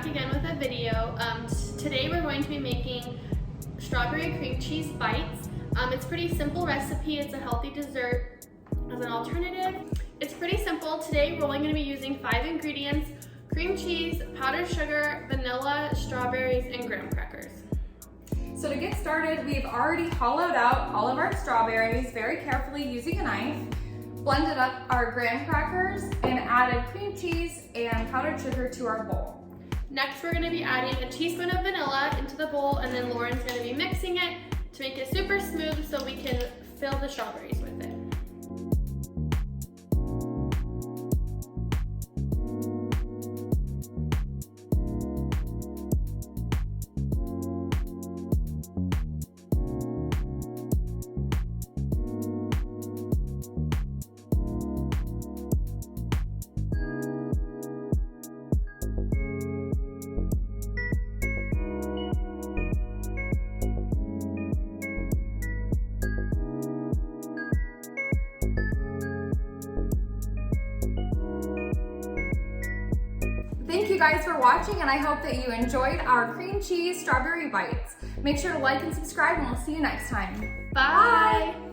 back again with a video. Today we're going to be making strawberry cream cheese bites. It's a pretty simple recipe. It's a healthy dessert as an alternative. It's pretty simple. Today we're only going to be using 5 ingredients: cream cheese, powdered sugar, vanilla, strawberries, and graham crackers. So to get started, we've already hollowed out all of our strawberries very carefully using a knife, blended up our graham crackers, and added cream cheese and powdered sugar to our bowl. Next, we're going to be adding a teaspoon of vanilla into the bowl, and then Lauren's going to be mixing it to make it super smooth so we can fill the strawberries with it. Thank you guys for watching, and I hope that you enjoyed our cream cheese strawberry bites. Make sure to like and subscribe, and we'll see you next time. Bye!